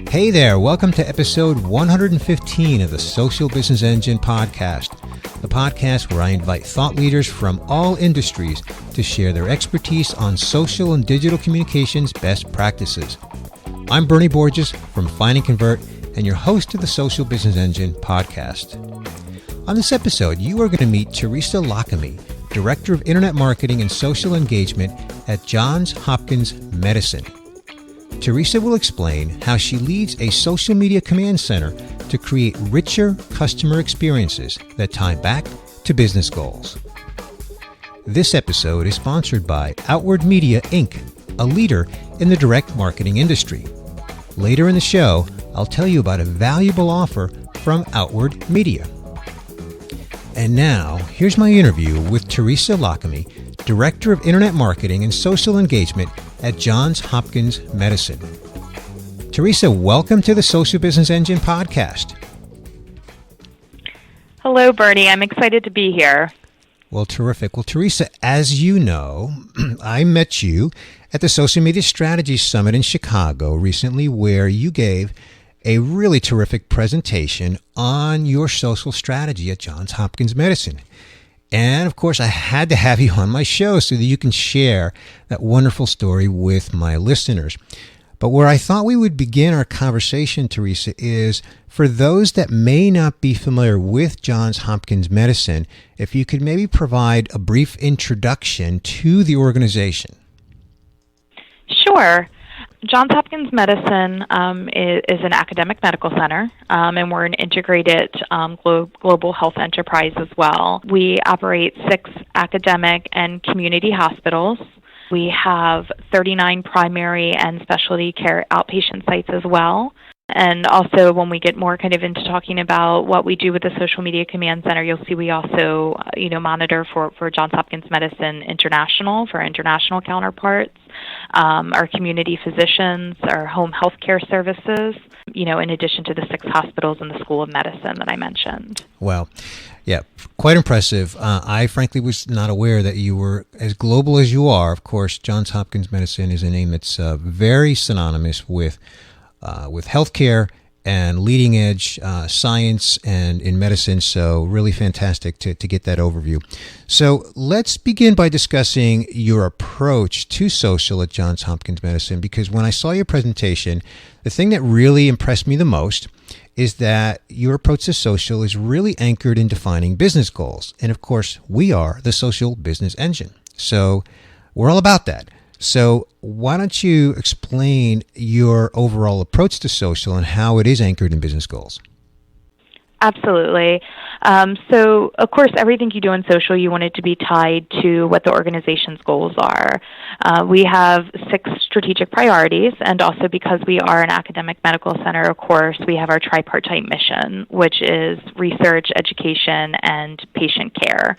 Hey there, welcome to episode 115 of the Social Business Engine podcast, the podcast where I invite thought leaders from all industries to share their expertise on social and digital communications best practices. I'm Bernie Borges from Find and Convert and your host of the Social Business Engine podcast. On this episode, you are going to meet Teresa Lockamy, Director of Internet Marketing and Social Engagement at Johns Hopkins Medicine. Teresa will explain how she leads a social media command center to create richer customer experiences that tie back to business goals. This episode is sponsored by Outward Media, Inc., a leader in the direct marketing industry. Later in the show, I'll tell you about a valuable offer from Outward Media. And now, here's my interview with Teresa Lockamy, Director of Internet Marketing and Social Engagement at Johns Hopkins Medicine. Teresa, welcome to the Social Business Engine podcast. Hello, Bernie. I'm excited to be here. Well, terrific. Well, Teresa, as you know, I met you at the Social Media Strategy Summit in Chicago recently, where you gave a really terrific presentation on your social strategy at Johns Hopkins Medicine. And of course, I had to have you on my show so that you can share that wonderful story with my listeners. But where I thought we would begin our conversation, Teresa, is for those that may not be familiar with Johns Hopkins Medicine, if you could maybe provide a brief introduction to the organization. Sure. Johns Hopkins Medicine is an academic medical center, and we're an integrated global health enterprise as well. We operate 6 academic and community hospitals. We have 39 primary and specialty care outpatient sites as well. And also, when we get more kind of into talking about what we do with the Social Media Command Center, you'll see we also, monitor for Johns Hopkins Medicine International, for international counterparts, our community physicians, our home health care services, in addition to the 6 hospitals and the School of Medicine that I mentioned. Wow. Yeah, quite impressive. I frankly was not aware that you were as global as you are. Of course, Johns Hopkins Medicine is a name that's very synonymous with healthcare and leading edge science and in medicine. So really fantastic to get that overview. So let's begin by discussing your approach to social at Johns Hopkins Medicine, because when I saw your presentation, the thing that really impressed me the most is that your approach to social is really anchored in defining business goals. And of course, we are the Social Business Engine. So we're all about that. So why don't you explain your overall approach to social and how it is anchored in business goals? Absolutely. So, of course, everything you do in social, you want it to be tied to what the organization's goals are. We have 6 strategic priorities, and also because we are an academic medical center, of course, we have our tripartite mission, which is research, education, and patient care.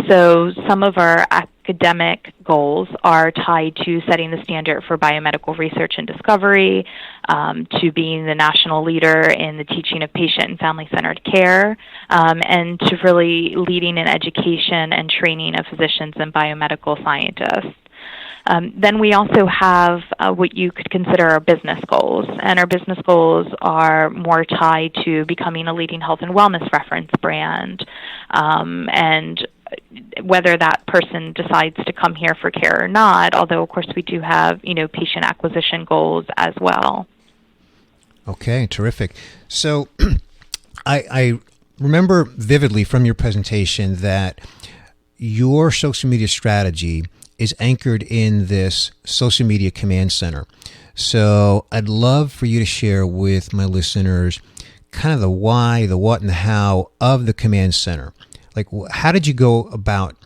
So some of our academic goals are tied to setting the standard for biomedical research and discovery, to being the national leader in the teaching of patient and family-centered care, and to really leading in education and training of physicians and biomedical scientists. Then we also have what you could consider our business goals, and our business goals are more tied to becoming a leading health and wellness reference brand, and whether that person decides to come here for care or not, although, of course, we do have, patient acquisition goals as well. Okay, terrific. So I remember vividly from your presentation that your social media strategy is anchored in this social media command center. So I'd love for you to share with my listeners kind of the why, the what, and the how of the command center. Like, how did you go about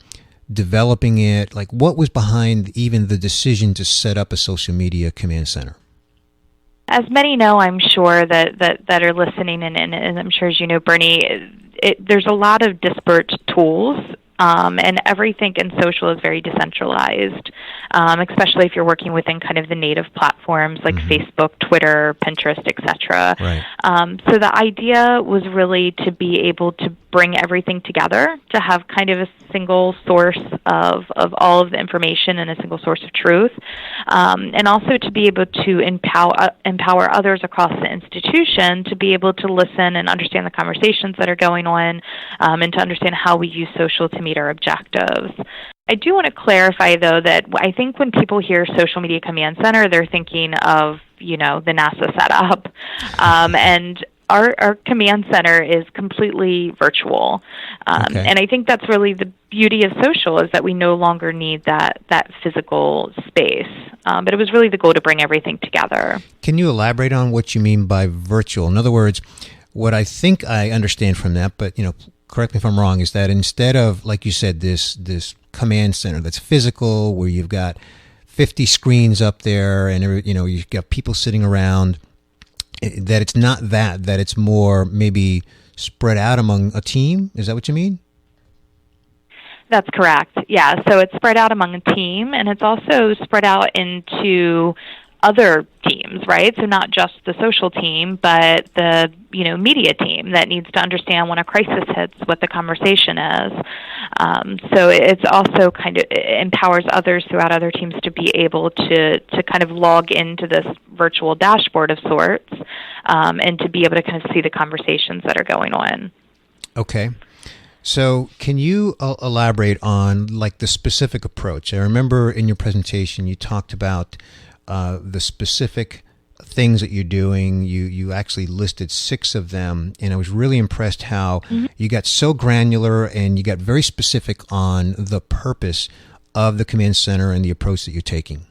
developing it? Like, what was behind even the decision to set up a social media command center? As many know, I'm sure that are listening, and I'm sure as you know, Bernie, there's a lot of disparate tools, and everything in social is very decentralized, especially if you're working within kind of the native platforms like Facebook, Twitter, Pinterest, etc. Right. So the idea was really to be able to bring everything together, to have kind of a single source of all of the information and a single source of truth, and also to be able to empower others across the institution to be able to listen and understand the conversations that are going on, and to understand how we use social to meet our objectives. I do want to clarify, though, that I think when people hear Social Media Command Center, they're thinking of, the NASA setup. And our command center is completely virtual. Okay. And I think that's really the beauty of social, is that we no longer need that physical space. But it was really the goal to bring everything together. Can you elaborate on what you mean by virtual? In other words, what I think I understand from that, but, correct me if I'm wrong, is that instead of, like you said, this command center that's physical, where you've got 50 screens up there and you've got people sitting around, that it's not that it's more maybe spread out among a team. Is that what you mean? That's correct. Yeah. So it's spread out among a team, and it's also spread out into other teams, right? So not just the social team, but the media team that needs to understand when a crisis hits what the conversation is. So it's also it empowers others throughout other teams to be able to kind of log into this virtual dashboard of sorts, and to be able to kind of see the conversations that are going on. Okay. So can you elaborate on the specific approach? I remember in your presentation you talked about the specific things that you're doing. You actually listed 6 of them, and I was really impressed how you got so granular and you got very specific on the purpose of the command center and the approach that you're taking.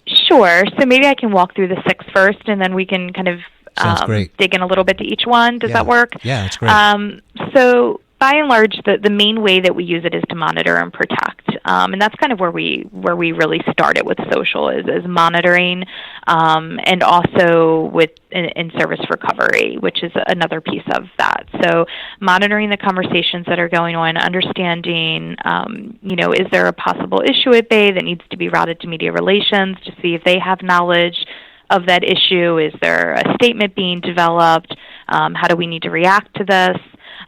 Sure. So maybe I can walk through the 6 first, and then we can kind of Sounds great. dig in a little bit to each one. Does that work? Yeah, that's great. So by and large, the main way that we use it is to monitor and protect, and that's kind of where we really started with social is monitoring, and also in service recovery, which is another piece of that. So monitoring the conversations that are going on, understanding, is there a possible issue at bay that needs to be routed to media relations to see if they have knowledge of that issue? Is there a statement being developed? How do we need to react to this?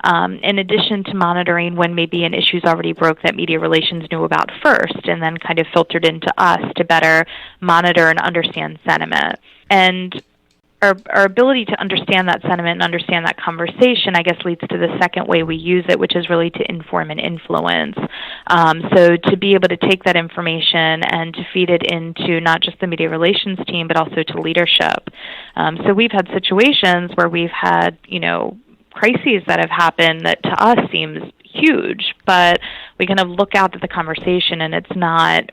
In addition to monitoring when maybe an issue's already broke that media relations knew about first, and then kind of filtered into us to better monitor and understand sentiment. And our ability to understand that sentiment and understand that conversation, I guess, leads to the second way we use it, which is really to inform and influence. So to be able to take that information and to feed it into not just the media relations team, but also to leadership. So we've had situations where we've had, crises that have happened that to us seems huge, but we kind of look out at the conversation and it's not,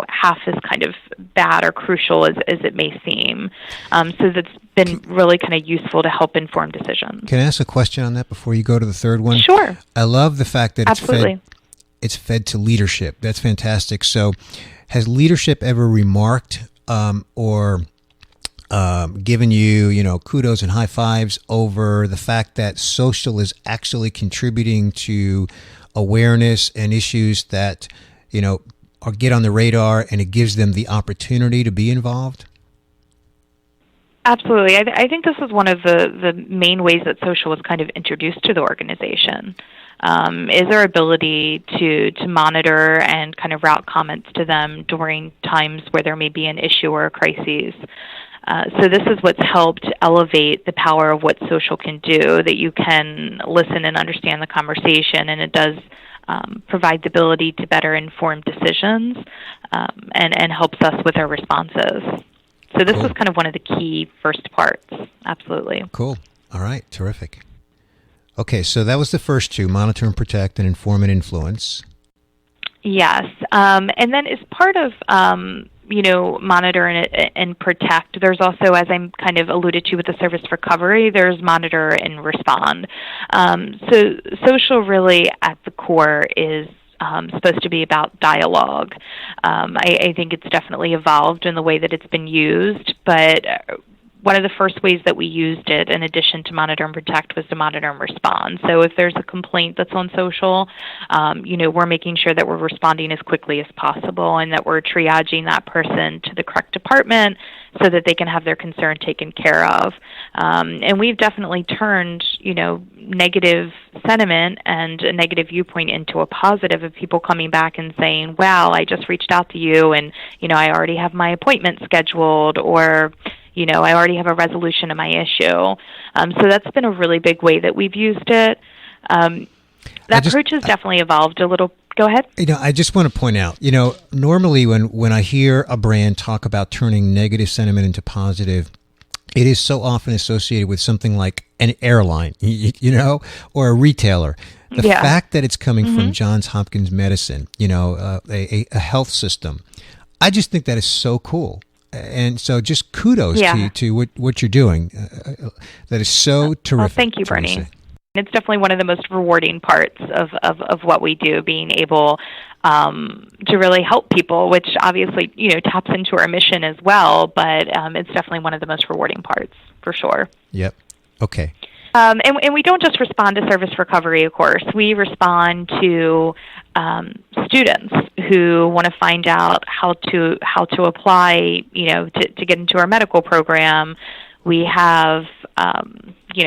half as kind of bad or crucial as it may seem. So that's been really kind of useful to help inform decisions. Can I ask a question on that before you go to the third one? Sure. I love the fact that Absolutely. It's fed to leadership. That's fantastic. So has leadership ever remarked or given you, kudos and high fives over the fact that social is actually contributing to awareness and issues that, or get on the radar, and it gives them the opportunity to be involved? Absolutely. I think this is one of the main ways that social was kind of introduced to the organization, is our ability to monitor and kind of route comments to them during times where there may be an issue or a crisis. So this is what's helped elevate the power of what social can do, that you can listen and understand the conversation, and it does provide the ability to better inform decisions, and helps us with our responses. So this was kind of one of the key first parts. Absolutely. Cool. All right. Terrific. Okay, so that was the first 2, monitor and protect, and inform and influence. Yes. And then as part of monitor and protect, there's also, as I kind of alluded to with the service recovery, there's monitor and respond. So social really at the core is supposed to be about dialogue. I think it's definitely evolved in the way that it's been used, but one of the first ways that we used it, in addition to monitor and protect, was to monitor and respond. So if there's a complaint that's on social, we're making sure that we're responding as quickly as possible and that we're triaging that person to the correct department so that they can have their concern taken care of. And we've definitely turned, negative sentiment and a negative viewpoint into a positive of people coming back and saying, wow, I just reached out to you and, I already have my appointment scheduled, or I already have a resolution of my issue. So that's been a really big way that we've used it. That approach has definitely evolved a little. Go ahead. I just want to point out, normally when I hear a brand talk about turning negative sentiment into positive, it is so often associated with something like an airline, or a retailer. The fact that it's coming from Johns Hopkins Medicine, a health system, I just think that is so cool. And so just kudos to what you're doing. That is so terrific. Well, thank you, Bernie. It's definitely one of the most rewarding parts of what we do, being able to really help people, which obviously, taps into our mission as well, but it's definitely one of the most rewarding parts, for sure. Yep. Okay. And we don't just respond to service recovery, of course. We respond to students who want to find out how to apply, to get into our medical program. We have,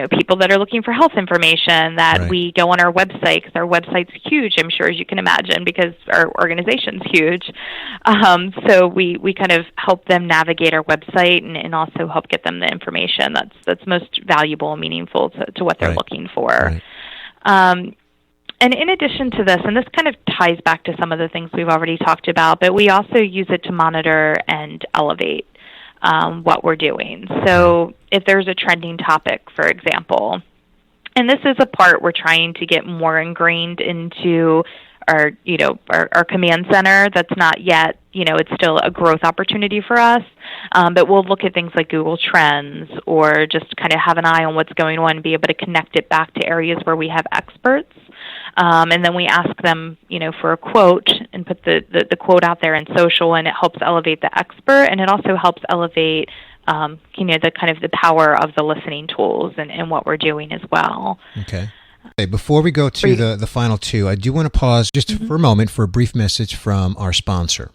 people that are looking for health information that we go on our website, because our website's huge, I'm sure, as you can imagine, because our organization's huge. So we kind of help them navigate our website and also help get them the information that's most valuable and meaningful to what they're looking for. Right. And in addition to this, and this kind of ties back to some of the things we've already talked about, but we also use it to monitor and elevate what we're doing. So if there's a trending topic, for example, and this is a part we're trying to get more ingrained into our command center. That's not yet, it's still a growth opportunity for us. But we'll look at things like Google Trends, or just kind of have an eye on what's going on and be able to connect it back to areas where we have experts. And then we ask them, for a quote, and put the quote out there in social, and it helps elevate the expert, and it also helps elevate, the kind of the power of the listening tools and what we're doing as well. Okay. Before we go to the final two, I do want to pause just for a moment for a brief message from our sponsor.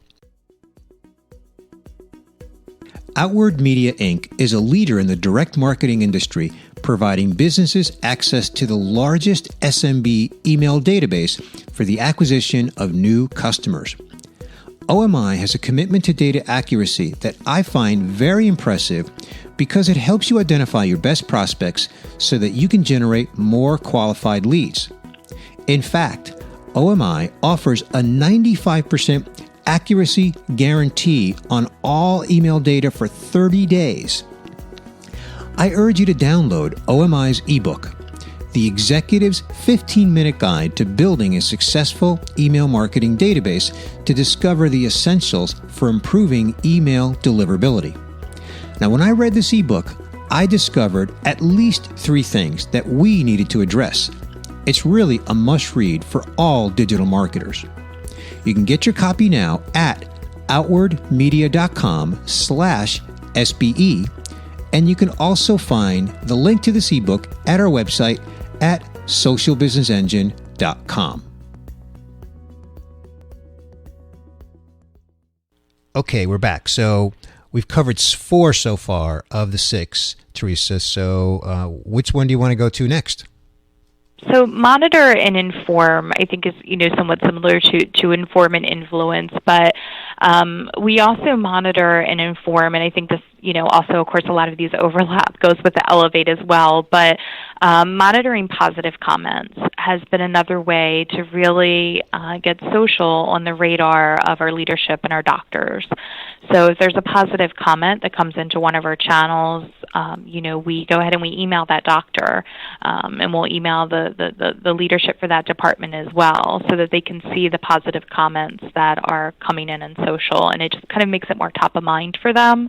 Outward Media, Inc. is a leader in the direct marketing industry, providing businesses access to the largest SMB email database for the acquisition of new customers. OMI has a commitment to data accuracy that I find very impressive because it helps you identify your best prospects so that you can generate more qualified leads. In fact, OMI offers a 95% accuracy guarantee on all email data for 30 days. I urge you to download OMI's ebook, The Executive's 15-Minute Guide to Building a Successful Email Marketing Database, to discover the essentials for improving email deliverability. Now, when I read this ebook, I discovered at least 3 things that we needed to address. It's really a must-read for all digital marketers. You can get your copy now at outwardmedia.com/SBE, and you can also find the link to this ebook at our website at socialbusinessengine.com. Okay, we're back. So we've covered 4 so far of the 6, Teresa. So which one do you want to go to next? So monitor and inform, I think, is somewhat similar to inform and influence, but we also monitor and inform, and I think this, also, of course, a lot of these overlap, goes with the elevate as well, but monitoring positive comments has been another way to really get social on the radar of our leadership and our doctors. So if there's a positive comment that comes into one of our channels, we go ahead and we email that doctor, and we'll email the leadership for that department as well, so that they can see the positive comments that are coming in social, and it just kind of makes it more top of mind for them.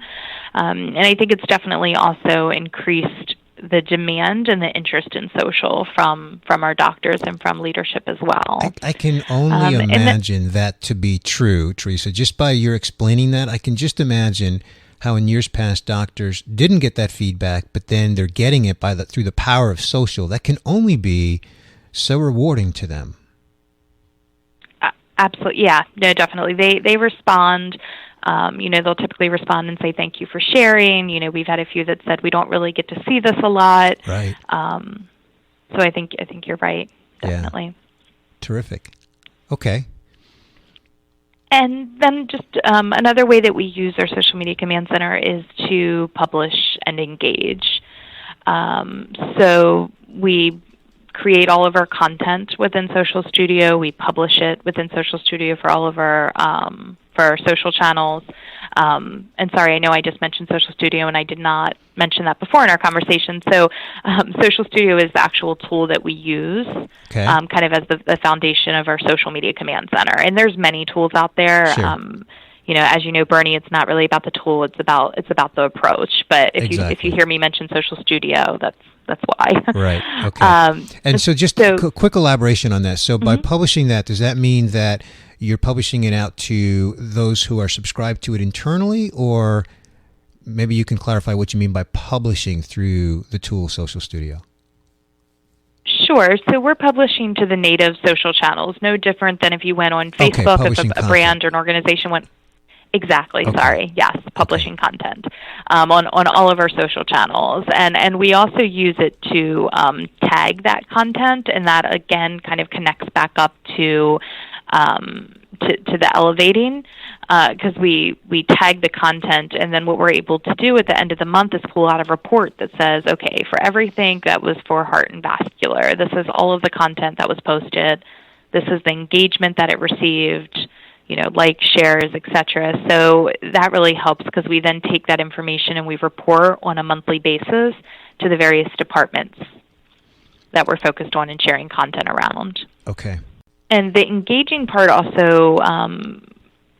And I think it's definitely also increased the demand and the interest in social from our doctors and from leadership as well. I can only imagine that to be true, Teresa. Just by your explaining that, I can just imagine how in years past doctors didn't get that feedback, but then they're getting it through the power of social. That can only be so rewarding to them. Absolutely, yeah, no, definitely. They respond. They'll typically respond and say thank you for sharing. We've had a few that said we don't really get to see this a lot. Right. So I think you're right. Definitely. Yeah. Terrific. Okay. And then just another way that we use our social media command center is to publish and engage. So we create all of our content within Social Studio. We publish it within Social Studio for all of our social channels. And sorry, I know I just mentioned Social Studio, and I did not mention that before in our conversation. So Social Studio is the actual tool that we use, okay, kind of as the foundation of our social media command center. And there's many tools out there. Sure. As you know, Bernie, it's not really about the tool; it's about the approach. But if you hear me mention Social Studio, that's why. Right. Okay. And so just a quick elaboration on that. So by publishing that, does that mean that you're publishing it out to those who are subscribed to it internally, or maybe you can clarify what you mean by publishing through the tool Social Studio? Sure. So we're publishing to the native social channels, no different than if you went on Facebook, if a brand or an organization went. Exactly. Okay. Sorry. Yes. Publishing content on all of our social channels. And we also use it to tag that content, and that again kind of connects back up to the elevating, because we tag the content, and then what we're able to do at the end of the month is pull out a report that says, okay, for everything that was for heart and vascular, this is all of the content that was posted, this is the engagement that it received, like shares, etc. So that really helps, because we then take that information and we report on a monthly basis to the various departments that we're focused on and sharing content around. Okay. And the engaging part also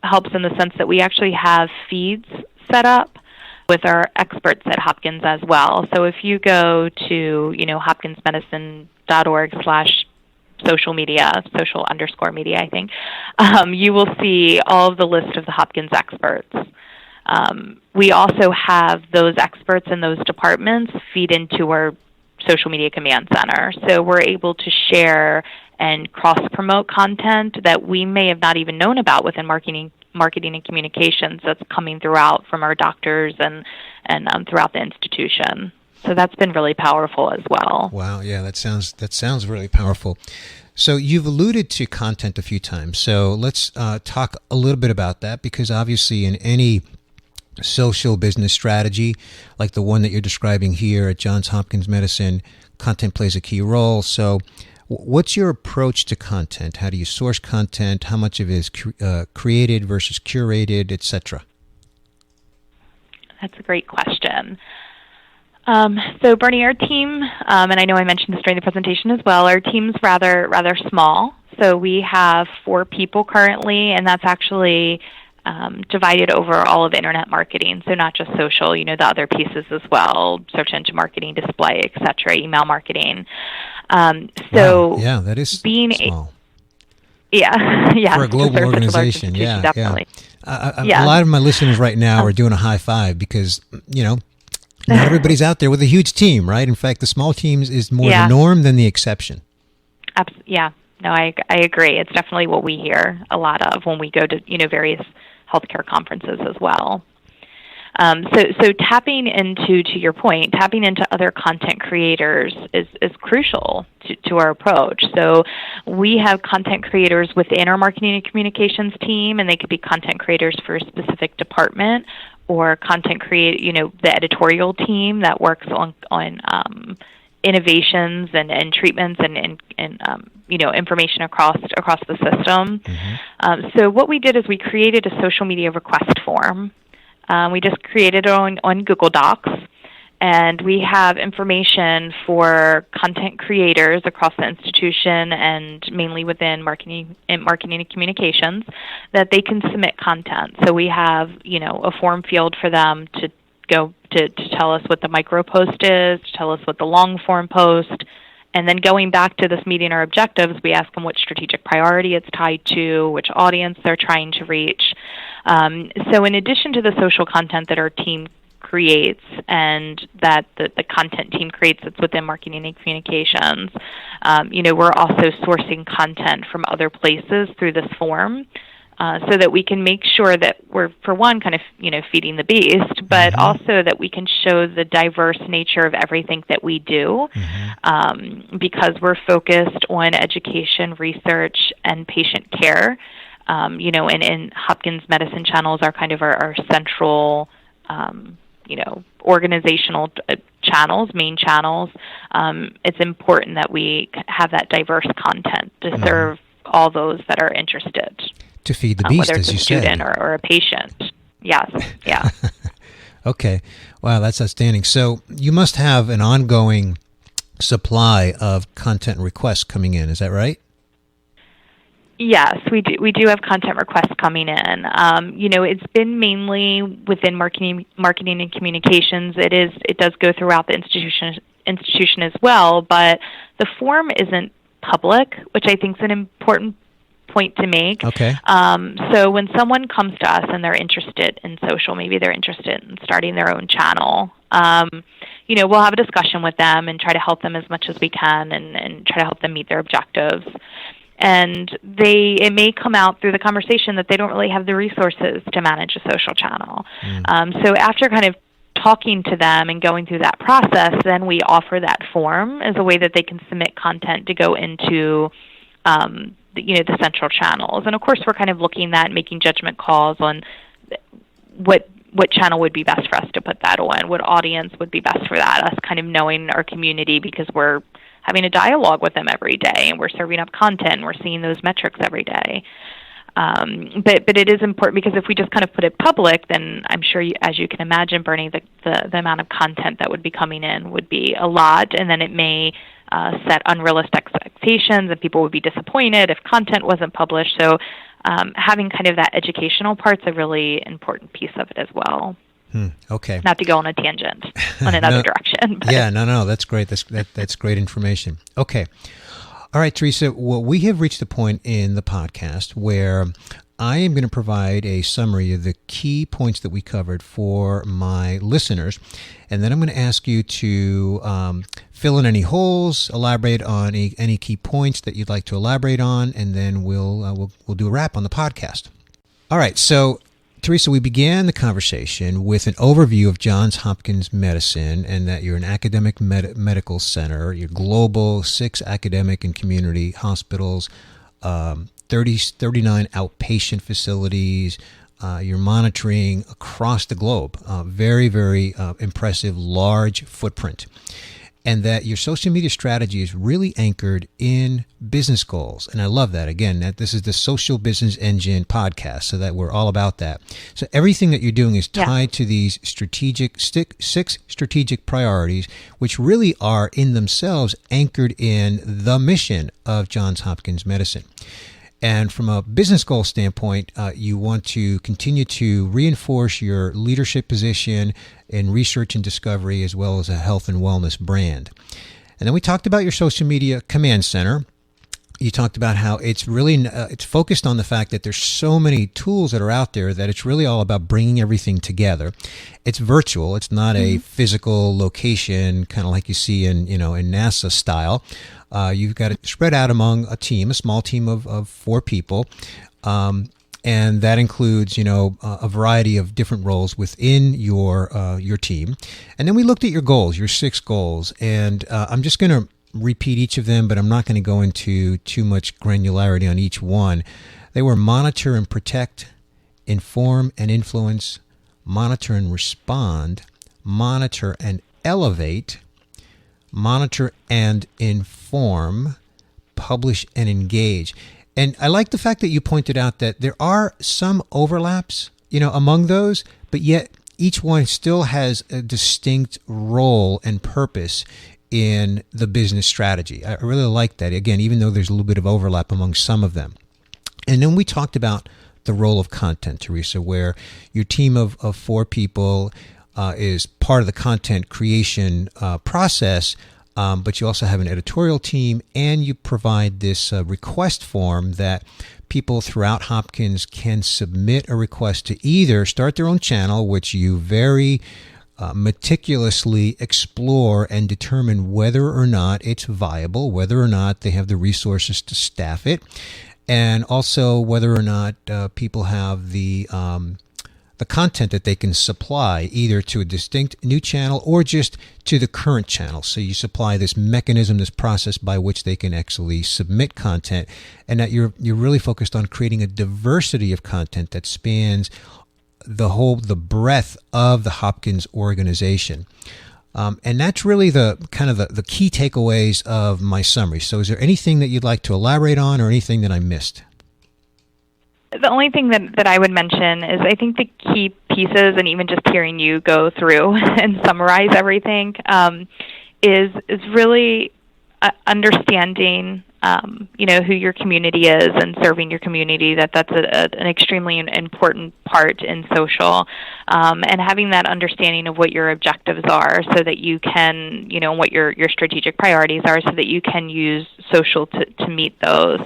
helps in the sense that we actually have feeds set up with our experts at Hopkins as well. So if you go to, hopkinsmedicine.org/social media, social_media, I think, you will see all of the list of the Hopkins experts. We also have those experts in those departments feed into our social media command center. So we're able to share and cross-promote content that we may have not even known about within marketing and communications that's coming throughout from our doctors and throughout the institution. So that's been really powerful as well. Wow, yeah, that sounds really powerful. So you've alluded to content a few times. So let's talk a little bit about that, because obviously in any social business strategy, like the one that you're describing here at Johns Hopkins Medicine, content plays a key role. So what's your approach to content? How do you source content? How much of it is created versus curated, etc.? That's a great question. So Bernie, our team, and I know I mentioned this during the presentation as well, our team's rather small. So we have 4 people currently, and that's actually divided over all of internet marketing, so not just social, the other pieces as well, search engine marketing, display, et cetera, email marketing. Wow. Yeah, that is small. Yeah. For a global organization, yeah. Definitely. A lot of my listeners right now are doing a high five because, not everybody's out there with a huge team, right? In fact, the small teams is more the norm than the exception. Yeah. No, I agree. It's definitely what we hear a lot of when we go to, various healthcare conferences as well. So tapping into, to your point, tapping into other content creators is crucial to our approach. So we have content creators within our marketing and communications team, and they could be content creators for a specific department, or content the editorial team that works on innovations and treatments and information across the system. Mm-hmm. So what we did is we created a social media request form. We just created it on Google Docs, and we have information for content creators across the institution and mainly within marketing and communications that they can submit content. So we have, a form field for them to go to tell us what the micro post is, to tell us what the long form post, and then going back to this meeting our objectives, we ask them what strategic priority it's tied to, which audience they're trying to reach. So in addition to the social content that our team creates and that the content team creates that's within marketing and communications, we're also sourcing content from other places through this form, so that we can make sure that we're, for one, kind of, feeding the beast, but also that we can show the diverse nature of everything that we do, because we're focused on education, research, and patient care. And Hopkins Medicine channels are kind of our central, organizational channels, main channels. It's important that we have that diverse content to serve all those that are interested. To feed the beast, whether as you said. Whether it's a student or a patient. Yes, yeah. Okay. Wow, that's outstanding. So you must have an ongoing supply of content requests coming in. Is that right? Yes, we do. We do have content requests coming in. It's been mainly within marketing and communications. It does go throughout the institution as well, but the form isn't public, which I think is an important point to make. Okay. So when someone comes to us and they're interested in social, maybe they're interested in starting their own channel, we'll have a discussion with them and try to help them as much as we can and try to help them meet their objectives. And it may come out through the conversation that they don't really have the resources to manage a social channel. So after kind of talking to them and going through that process, then we offer that form as a way that they can submit content to go into the central channels. And of course, we're kind of looking at making judgment calls on what channel would be best for us to put that on, what audience would be best for that, us kind of knowing our community because we're having a dialogue with them every day and we're serving up content and we're seeing those metrics every day. But it is important because if we just kind of put it public, then I'm sure, as you can imagine, Bernie, the amount of content that would be coming in would be a lot, and then it may set unrealistic expectations and people would be disappointed if content wasn't published. So having kind of that educational part's a really important piece of it as well. Okay. Not to go on a tangent on another direction. But. Yeah, no, that's great. That's great information. Okay. All right, Teresa, well, we have reached a point in the podcast where I am going to provide a summary of the key points that we covered for my listeners, and then I'm going to ask you to fill in any holes, elaborate on any key points that you'd like to elaborate on, and then we'll do a wrap on the podcast. All right, so Teresa, we began the conversation with an overview of Johns Hopkins Medicine and that you're an academic medical center. You're global, 6 academic and community hospitals, 39 outpatient facilities. You're monitoring across the globe. Very, very impressive, large footprint. And that your social media strategy is really anchored in business goals. And I love that. Again, that this is the Social Business Engine podcast, so that we're all about that. So everything that you're doing is tied to these 6 strategic priorities, which really are in themselves anchored in the mission of Johns Hopkins Medicine. And from a business goal standpoint, you want to continue to reinforce your leadership position in research and discovery, as well as a health and wellness brand. And then we talked about your social media command center. You talked about how it's really it's focused on the fact that there's so many tools that are out there that it's really all about bringing everything together. It's virtual. It's not a physical location, kind of like you see in NASA style. You've got it spread out among a small team of 4 people. And that includes, a variety of different roles within your team. And then we looked at your goals, your 6 goals. And I'm just going to repeat each of them, but I'm not going to go into too much granularity on each one. They were monitor and protect, inform and influence, monitor and respond, monitor and elevate, monitor and inform, publish and engage. And I like the fact that you pointed out that there are some overlaps, among those, but yet each one still has a distinct role and purpose in the business strategy. I really like that. Again, even though there's a little bit of overlap among some of them. And then we talked about the role of content, Teresa, where your team of 4 people is part of the content creation process. but you also have an editorial team, and you provide this request form that people throughout Hopkins can submit a request to either start their own channel, which you very meticulously explore and determine whether or not it's viable, whether or not they have the resources to staff it, and also whether or not people have the content that they can supply either to a distinct new channel or just to the current channel. So you supply this mechanism, this process by which they can actually submit content, and that you're really focused on creating a diversity of content that spans the breadth of the Hopkins organization. And that's really the key takeaways of my summary. So is there anything that you'd like to elaborate on or anything that I missed? The only thing that I would mention is I think the key pieces, and even just hearing you go through and summarize everything, is really understanding who your community is and serving your community, that's an extremely important part in social, and having that understanding of what your objectives are so that you can, what your strategic priorities are so that you can use social to meet those.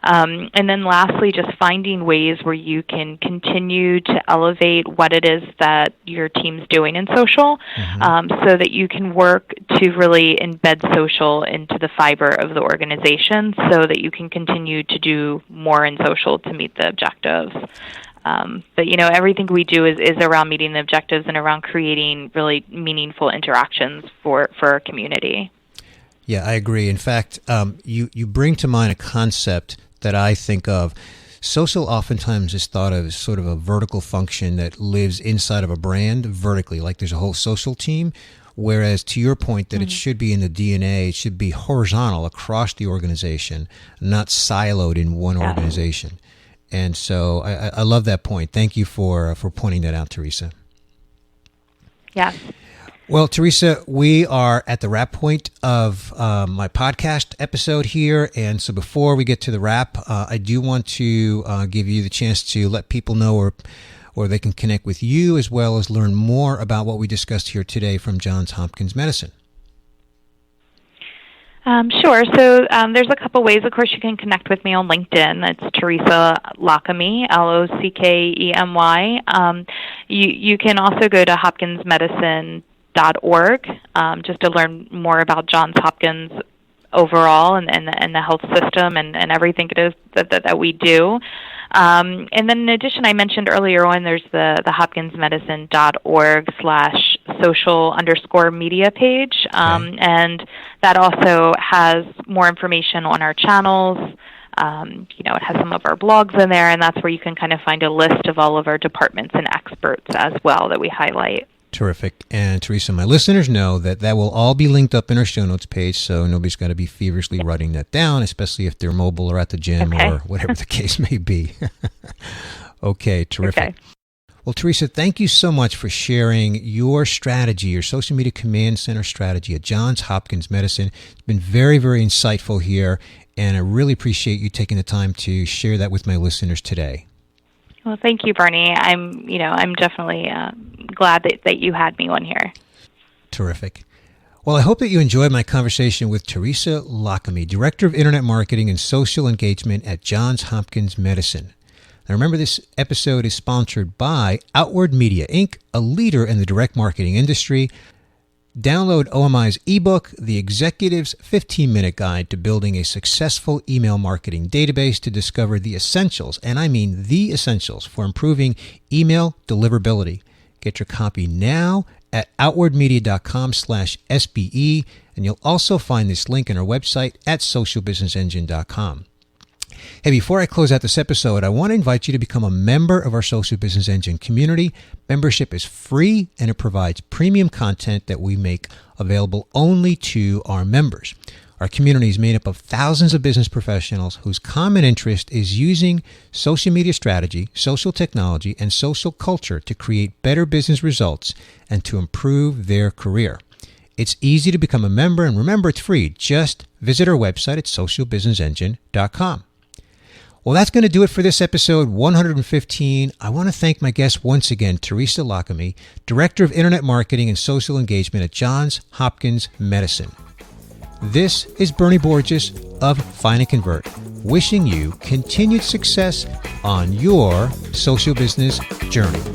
And then lastly, just finding ways where you can continue to elevate what it is that your team's doing in social, so that you can work to really embed social into the fiber of the organization so that you can continue to do more in social to meet the objectives. But, everything we do is around meeting the objectives and around creating really meaningful interactions for our community. Yeah, I agree. In fact, you bring to mind a concept that I think of. Social oftentimes is thought of as sort of a vertical function that lives inside of a brand vertically, like there's a whole social team. Whereas to your point that it should be in the DNA, it should be horizontal across the organization, not siloed in one organization. And so I love that point. Thank you for pointing that out, Teresa. Yeah. Well, Teresa, we are at the wrap point of my podcast episode here. And so before we get to the wrap, I do want to give you the chance to let people know or they can connect with you as well as learn more about what we discussed here today from Johns Hopkins Medicine. Sure. So there's a couple ways. Of course, you can connect with me on LinkedIn. It's Teresa Lockamy, Lockemy. You can also go to hopkinsmedicine.org just to learn more about Johns Hopkins overall and the health system and everything it is that we do. And then in addition, I mentioned earlier on, there's the hopkinsmedicine.org/social_media page. And that also has more information on our channels. It has some of our blogs in there, and that's where you can kind of find a list of all of our departments and experts as well that we highlight. Terrific. And Teresa, my listeners know that will all be linked up in our show notes page, so nobody's got to be feverishly writing that down, especially if they're mobile or at the gym or whatever the case may be. Okay, terrific. Okay. Well, Teresa, thank you so much for sharing your strategy, your social media command center strategy at Johns Hopkins Medicine. It's been very, very insightful here, and I really appreciate you taking the time to share that with my listeners today. Well, thank you, Bernie. I'm definitely glad that you had me on here. Terrific. Well, I hope that you enjoyed my conversation with Teresa Lockamy, Director of Internet Marketing and Social Engagement at Johns Hopkins Medicine. Now, remember, this episode is sponsored by Outward Media, Inc., a leader in the direct marketing industry. Download OMI's ebook, The Executive's 15-Minute Guide to Building a Successful Email Marketing Database to discover the essentials, and I mean the essentials, for improving email deliverability. Get your copy now at outwardmedia.com/SBE, and you'll also find this link on our website at socialbusinessengine.com. Hey, before I close out this episode, I want to invite you to become a member of our Social Business Engine community. Membership is free, and it provides premium content that we make available only to our members. Our community is made up of thousands of business professionals whose common interest is using social media strategy, social technology, and social culture to create better business results and to improve their career. It's easy to become a member, and remember, it's free. Just visit our website at socialbusinessengine.com. Well, that's going to do it for this episode 115. I want to thank my guest once again, Teresa Lockamy, Director of Internet Marketing and Social Engagement at Johns Hopkins Medicine. This is Bernie Borges of Find and Convert, wishing you continued success on your social business journey.